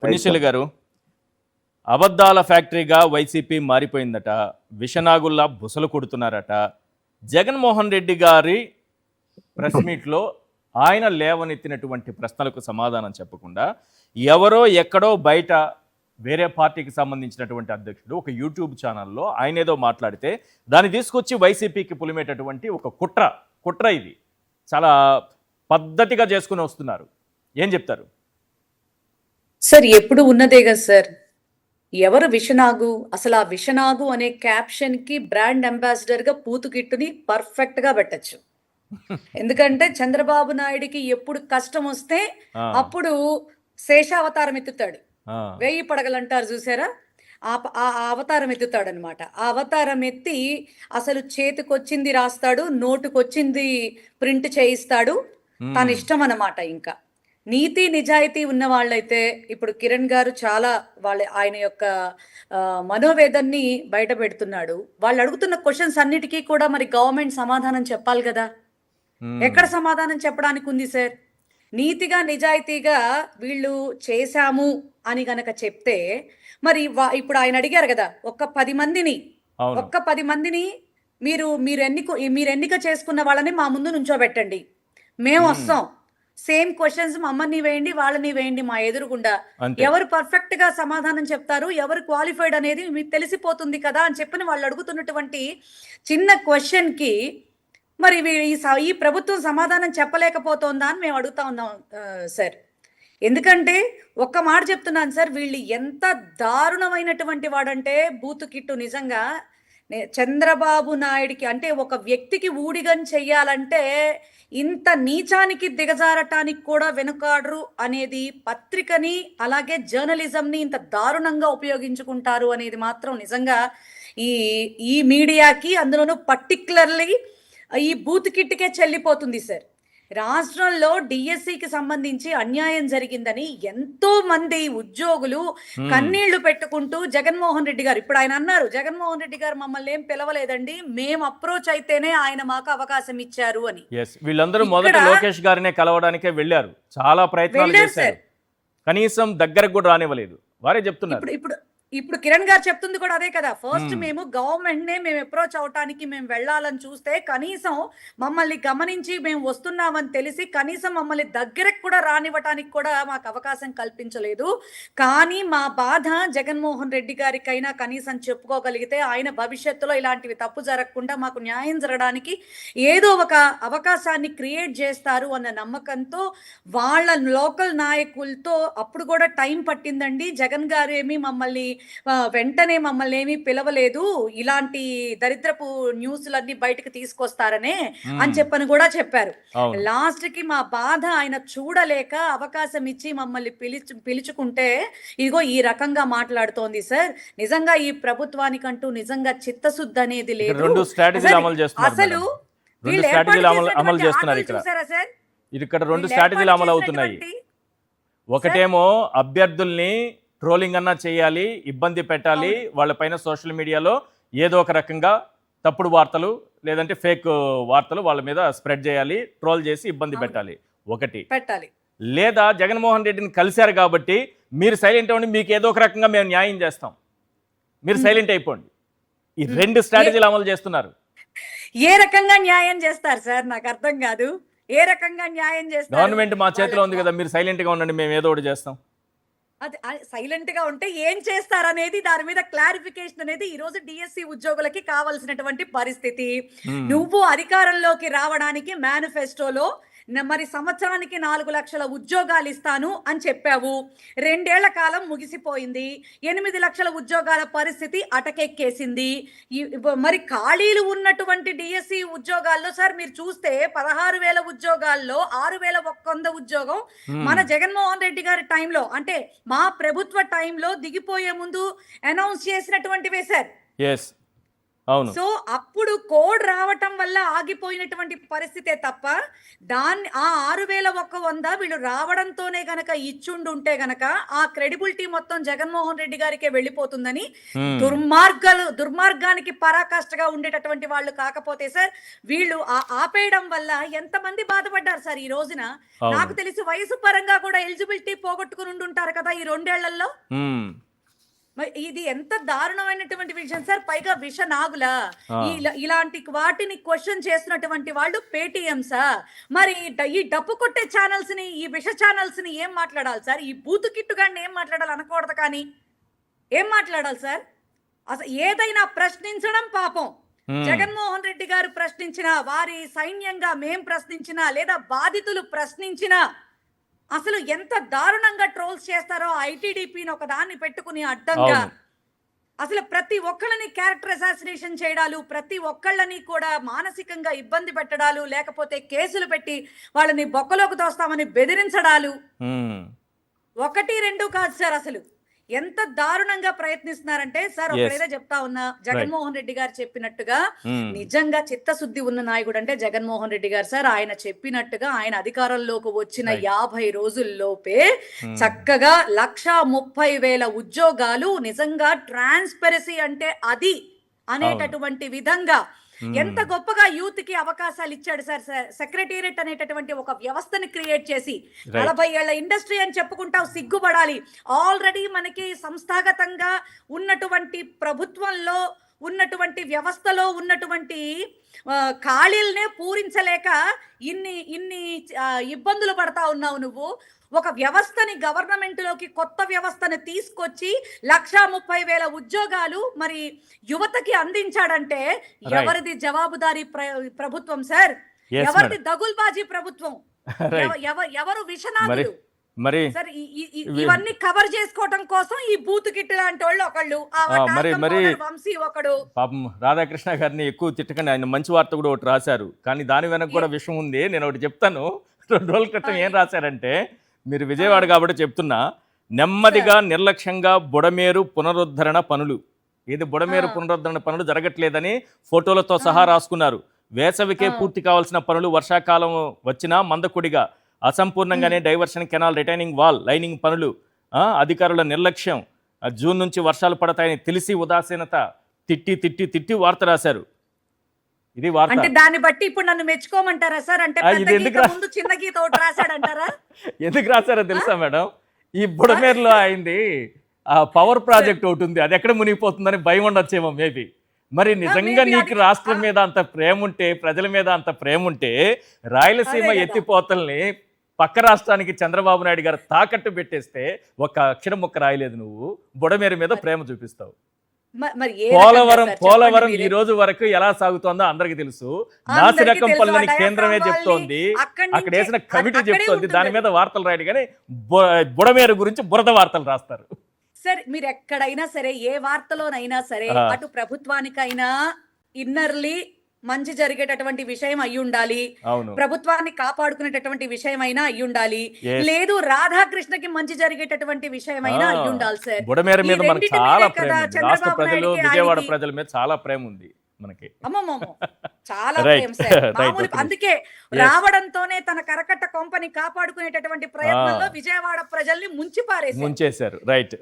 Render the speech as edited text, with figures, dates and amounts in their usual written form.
పుణ్యశీలి గారు, అబద్ధాల ఫ్యాక్టరీగా వైసీపీ మారిపోయిందట. విషనాగుల్లా బుసలు కొడుతున్నారట. జగన్మోహన్ రెడ్డి గారి ప్రెస్ మీట్లో ఆయన లేవనెత్తినటువంటి ప్రశ్నలకు సమాధానం చెప్పకుండా ఎవరో ఎక్కడో బయట వేరే పార్టీకి సంబంధించినటువంటి అధ్యక్షుడు ఒక యూట్యూబ్ ఛానల్లో ఆయన ఏదో మాట్లాడితే దాన్ని తీసుకొచ్చి వైసీపీకి పులిమేటటువంటి ఒక కుట్ర ఇది చాలా పద్ధతిగా చేసుకుని వస్తున్నారు. ఏం చెప్తారు సార్? ఎప్పుడు ఉన్నదే కదా సార్. ఎవరు విషనాగు? అసలు ఆ విషనాగు అనే క్యాప్షన్ కి బ్రాండ్ అంబాసిడర్ గా పూతుకిట్టుని పర్ఫెక్ట్ గా పెట్టచ్చు. ఎందుకంటే చంద్రబాబు నాయుడికి ఎప్పుడు కష్టం వస్తే అప్పుడు శేషావతారం ఎత్తుతాడు. 1000 పడగలు అంటారు చూసారా, ఆ అవతారం ఎత్తుతాడు అనమాట. ఆ అవతారం ఎత్తి అసలు చేతికొచ్చింది రాస్తాడు, నోటుకొచ్చింది ప్రింట్ చేయిస్తాడు. తన ఇష్టం అన్నమాట. ఇంకా నీతి నిజాయితీ ఉన్న వాళ్ళైతే ఇప్పుడు కిరణ్ గారు చాలా ఆయన యొక్క మనోవేదన్ని బయట పెడుతున్నాడు. వాళ్ళు అడుగుతున్న క్వశ్చన్స్ అన్నిటికీ కూడా మరి గవర్నమెంట్ సమాధానం చెప్పాలి కదా. ఎక్కడ సమాధానం చెప్పడానికి ఉంది సార్? నీతిగా నిజాయితీగా వీళ్ళు చేశాము అని గనక చెప్తే మరి ఇప్పుడు ఆయన అడిగారు కదా, ఒక్క 10 మందిని మీరు ఎన్నిక చేసుకున్న వాళ్ళని మా ముందు నుంచోబెట్టండి, మేము వస్తాం, సేమ్ క్వశ్చన్స్ మమ్మల్ని వేయండి, వాళ్ళని వేయండి మా ఎదురుగుండా, ఎవరు పర్ఫెక్ట్ గా సమాధానం చెప్తారు, ఎవరు క్వాలిఫైడ్ అనేది మీకు తెలిసిపోతుంది కదా అని చెప్పని వాళ్ళు అడుగుతున్నటువంటి చిన్న క్వశ్చన్ కి మరి ఈ ప్రభుత్వం సమాధానం చెప్పలేకపోతుందా అని మేము అడుగుతా ఉన్నాం సార్. ఎందుకంటే ఒక్క మాట చెప్తున్నాను సార్, వీళ్ళు ఎంత దారుణమైనటువంటి వాడంటే బూతు కిట్టు. నిజంగా చంద్రబాబు నాయుడికి అంటే ఒక వ్యక్తికి ఊడిగం చెయ్యాలంటే ఇంత నీచానికి దిగజారటానికి కూడా వెనుకాడరు అనేది పత్రికని అలాగే జర్నలిజంని ఇంత దారుణంగా ఉపయోగించుకుంటారు అనేది మాత్రం నిజంగా ఈ మీడియాకి, అందులోనూ పర్టికులర్లీ ఈ బూత్ కిట్కే చెల్లిపోతుంది సార్. రాష్ట్రంలో డిఎస్సికి సంబంధించి అన్యాయం జరిగిందని ఎంతో మంది ఉద్యోగులు కన్నీళ్లు పెట్టుకుంటూ జగన్మోహన్ రెడ్డి గారు, ఇప్పుడు ఆయన అన్నారు, జగన్మోహన్ రెడ్డి గారు మమ్మల్ని ఏం పిలవలేదండి, మేము అప్రోచ్ అయితేనే ఆయన మాకు అవకాశం ఇచ్చారు అని. వీళ్ళందరూ మొదట లోకేష్ గారినే కలవడానికే వెళ్ళారు, చాలా ప్రయత్నాలు చేశారు, కనీసం దగ్గరకు కూడా రానివ్వలేదు. వారే చెప్తున్నారు. ఇప్పుడు కిరణ్ గారు చెప్తుంది కూడా అదే కదా. ఫస్ట్ మేము గవర్నమెంట్ నే మేము అప్రోచ్ అవటానికి మేము వెళ్ళాలని చూస్తే కనీసం మమ్మల్ని గమనించి మేము వస్తున్నామని తెలిసి కనీసం మమ్మల్ని దగ్గరకు కూడా రానివ్వటానికి కూడా మాకు అవకాశం కల్పించలేదు. కానీ మా బాధ జగన్మోహన్ రెడ్డి గారికైనా కనీసం చెప్పుకోగలిగితే ఆయన భవిష్యత్తులో ఇలాంటివి తప్పు జరగకుండా మాకు న్యాయం జరగడానికి ఏదో ఒక అవకాశాన్ని క్రియేట్ చేస్తారు అన్న నమ్మకంతో వాళ్ళ లోకల్ నాయకులతో అప్పుడు కూడా టైం పట్టిందండి. జగన్ గారు ఏమి మమ్మల్ని వెంటనే మమ్మల్ని ఏమీ పిలవలేదు, ఇలాంటి దరిద్రపు న్యూస్లన్నీ బయటకు తీసుకొస్తారనే అని చెప్పని కూడా చెప్పారు. లాస్ట్ కి మా బాధ ఆయన చూడలేక అవకాశం ఇచ్చి మమ్మల్ని పిలుచుకుంటే ఇదిగో ఈ రకంగా మాట్లాడుతోంది సార్. నిజంగా ఈ ప్రభుత్వానికంటూ నిజంగా చిత్తశుద్ధి అనేది లేదు. అసలు అమలు చేస్తున్నారు ఇక్కడ 2 స్ట్రాటజీలు అమలు అవుతున్నాయి. ఒకటేమో అభ్యర్థుల్ని ట్రోలింగ్ అన్నా చేయాలి, ఇబ్బంది పెట్టాలి, వాళ్ళపైన సోషల్ మీడియాలో ఏదో ఒక రకంగా తప్పుడు వార్తలు లేదంటే ఫేక్ వార్తలు వాళ్ళ మీద స్ప్రెడ్ చేయాలి, ట్రోల్ చేసి ఇబ్బంది పెట్టాలి. లేదా జగన్మోహన్ రెడ్డిని కలిశారు కాబట్టి మీరు సైలెంట్ అవ్వండి, మీకు ఏదో ఒక రకంగా మేము న్యాయం చేస్తాం, మీరు సైలెంట్ అయిపోండి. ఈ 2 స్ట్రాటజీలు అమలు చేస్తున్నారు. ఏ రకంగా న్యాయం చేస్తారు సార్? నాకు అర్థం కాదు. ఏ రకంగా న్యాయం చేస్తారు? గవర్నమెంట్ మా చేతిలో ఉంది కదా, మీరు సైలెంట్ గా ఉండండి, మేము ఏదో ఒకటి చేస్తాం. అది సైలెంట్ గా ఉంటే ఏం చేస్తారనేది దాని మీద క్లారిఫికేషన్ అనేది ఈ రోజు డిఎస్సి ఉద్యోగులకి కావాల్సినటువంటి పరిస్థితి. నువ్వు అధికారంలోకి రావడానికి మేనిఫెస్టోలో మరి సంవత్సరానికి 4 లక్షల ఉద్యోగాలు ఇస్తాను అని చెప్పావు. 2 ఏళ్ల కాలం ముగిసిపోయింది. 8 లక్షల ఉద్యోగాల పరిస్థితి అటకెక్కేసింది. మరి ఖాళీలు ఉన్నటువంటి డిఎస్సి ఉద్యోగాల్లో సార్ మీరు చూస్తే 16,000 ఉద్యోగాల్లో 6,100 ఉద్యోగం మన జగన్మోహన్ రెడ్డి గారి టైంలో, అంటే మా ప్రభుత్వ టైంలో దిగిపోయే ముందు అనౌన్స్ చేసినటువంటివే సార్. అవును. సో అప్పుడు కోడ్ రావటం వల్ల ఆగిపోయినటువంటి పరిస్థితే తప్ప దాన్ని ఆ 6,100 వీళ్ళు రావడంతోనే గనక ఇచ్చుండుంటే గనక ఆ క్రెడిబిలిటీ మొత్తం జగన్మోహన్ రెడ్డి గారికే వెళ్ళిపోతుందని హ్మ్. దుర్మార్గానికి పరాకాష్ఠగా ఉండేటటువంటి వాళ్ళు కాకపోతే సార్ వీళ్ళు ఆపేయడం వల్ల ఎంతమంది బాధపడ్డారు సార్ ఈ రోజున. అవును. నాకు తెలిసి వయసు పరంగా కూడా ఎలిజిబిలిటీ పోగొట్టుకుని ఉండుంటారు కదా ఈ 2 ఏళ్లలో. హ్మ్. మరి ఇది ఎంత దారుణమైనటువంటి విషయం సార్. పైగా విష నాగులా ఆ! ఇలాంటి వాటిని క్వశ్చన్ చేసినటువంటి వాళ్ళు పేటిఎంసా. మరి ఈ డప్పు కొట్టే ఛానల్స్ ని, ఈ విష ఛానల్స్ ని ఏం మాట్లాడాలి సార్? ఈ బూతు కిట్టుగాడిని ఏం మాట్లాడాలి అనకూడదు కానీ ఏం మాట్లాడాలి సార్? అసలు ఏదైనా ప్రశ్నించడం పాపం. హ్మ్. జగన్మోహన్ రెడ్డి గారు ప్రశ్నించినా, వారి సైన్యంగా మేం ప్రశ్నించినా, లేదా బాధితులు ప్రశ్నించినా అసలు ఎంత దారుణంగా ట్రోల్స్ చేస్తారో ఐటీడీపీని ఒక దాన్ని పెట్టుకుని అడ్డంగా అవును. అసలు ప్రతి ఒక్కళ్ళని క్యారెక్టర్ అసాసినేషన్ చేయడాలు, ప్రతి ఒక్కళ్ళని కూడా మానసికంగా ఇబ్బంది పెట్టడాలు, లేకపోతే కేసులు పెట్టి వాళ్ళని బొక్కలోకి తోస్తామని బెదిరించడాలు హ్మ్. 1, 2 కాదు సార్. అసలు ఎంత దారుణంగా ప్రయత్నిస్తున్నారంటే సార్, Yes. ఒకరేదో చెప్తా ఉన్నా, జగన్మోహన్ రెడ్డి గారు చెప్పినట్టుగా హ్మ్. నిజంగా చిత్తశుద్ధి ఉన్న నాయకుడు అంటే జగన్మోహన్ రెడ్డి గారు సార్. ఆయన చెప్పినట్టుగా ఆయన అధికారంలోకి వచ్చిన Right. 50 రోజుల్లోపే Hmm. చక్కగా 1,30,000 ఉద్యోగాలు, నిజంగా ట్రాన్స్పరసీ అంటే అది అనేటటువంటి విధంగా ఎంత గొప్పగా యూత్ కి అవకాశాలు ఇచ్చాడు సార్. సెక్రటేరియట్ అనేటటువంటి ఒక వ్యవస్థని క్రియేట్ చేసి 40 ఏళ్ల ఇండస్ట్రీ అని చెప్పుకుంటావు, సిగ్గుపడాలి. ఆల్రెడీ మనకి సంస్థాగతంగా ఉన్నటువంటి ప్రభుత్వంలో ఉన్నటువంటి వ్యవస్థలో ఉన్నటువంటి ఖాళీలనే పూరించలేక ఇన్ని ఇన్ని ఇబ్బందులు పడతా ఉన్నావు నువ్వు. ఒక వ్యవస్థని గవర్నమెంట్ లోకి కొత్త వ్యవస్థని తీసుకొచ్చి 1,30,000 ఉద్యోగాలు మరి యువతకి అందించాడంటే ఎవరిది జవాబుదారీ ప్రభుత్వం సార్? Yes, ఎవరిది madam. దగుల్బాజీ ప్రభుత్వం? Right. ఎవరు విషనాగులు మరి సార్? ఇవన్నీ కవర్ చేసుకోవడం కోసం ఈ బూత్ కిట్ లాంటి వాళ్ళు ఒకళ్ళు, మరి వంశీ ఒకడు. పాపం రాధాకృష్ణ గారిని ఎక్కువ తిట్టకండి, ఆయన మంచి వార్త కూడా ఒకటి రాశారు, కానీ దాని వెనక కూడా విషయం ఉంది. నేను ఒకటి చెప్తాను. 2 రోజుల క్రితం ఏం రాశారంటే, మీరు విజయవాడ కాబట్టి చెప్తున్నా, నెమ్మదిగా నిర్లక్ష్యంగా బుడమేరు పునరుద్ధరణ పనులు, ఇది బుడమేరు పునరుద్ధరణ పనులు జరగట్లేదని ఫోటోలతో సహా రాసుకున్నారు. వేసవికే పూర్తి కావాల్సిన పనులు వర్షాకాలం వచ్చినా మందకొడిగా, అసంపూర్ణంగానే diversion canal retaining wall lining పనులు, అధికారుల నిర్లక్ష్యం, జూన్ నుంచి వర్షాలు పడతాయని తెలిసి ఉదాసీనత, తిట్టి తిట్టి తిట్టి వార్త రాశారు. ఇది వార్త. అంటే దాన్ని బట్టి ఇప్పుడు నన్ను మెచ్చుకోమంటారా సార్? అంటే ఇది ఎందుకు ముందు చిన్న గీత ఒకటి రాశాడంటారా? ఎందుకు రాశారో తెలుసా మేడం? ఈ బుడమేరులో అయింది ఆ పవర్ ప్రాజెక్ట్ ఒకటి ఉంది, అది ఎక్కడ మునిగిపోతుందని భయం ఉండొచ్చేమో మేబీ. మరి నిజంగా నీకు రాష్ట్రం మీద అంత ప్రేమ ఉంటే, ప్రజల మీద అంత ప్రేమ ఉంటే, రాయలసీమ ఎత్తిపోతల్ని పక్క రాష్ట్రానికి చంద్రబాబు నాయుడు గారు తాకట్టు పెట్టేస్తే ఒక్క అక్షరం ముక్క రాయలేదు, నువ్వు బుడమేరు మీద ప్రేమ చూపిస్తావు. పోలవరం ఈ రోజు వరకు ఎలా సాగుతోందో అందరికి తెలుసు. నాసిరకం పనులని కేంద్రమే చెప్తోంది, అక్కడ వేసిన కమిటీ చెప్తోంది, దాని మీద వార్తలు రాయడు కానీ బుడమేరు గురించి బురద వార్తలు రాస్తారు. సరే, మీరు ఎక్కడైనా సరే, ఏ వార్తలోనైనా సరే, అటు ప్రభుత్వానికైనా ఇన్నర్లీ మంచి జరిగేటటువంటి విషయం అయి ఉండాలి, ప్రభుత్వాన్ని కాపాడుకునేటటువంటి విషయం అయినా అయి ఉండాలి, లేదు రాధాకృష్ణకి మంచి జరిగేటటువంటి విషయం అయినా అయి ఉండాలి సార్. బుడమేరు మీద మనకు చాలా ప్రేమ ఉంది, రాష్ట్ర ప్రజలు, విజయవాడ ప్రజల మీద చాలా ప్రేమ ఉంది మనకి. అమ్మమ్మమ్మ చాలా ప్రేమ సార్. మామూలు అందుకే రావడంతోనే తన కరకట్ట కొంపని కాపాడుకునేటటువంటి ప్రయత్నంలో విజయవాడ ప్రజల్ని ముంచేశారు. రైట్.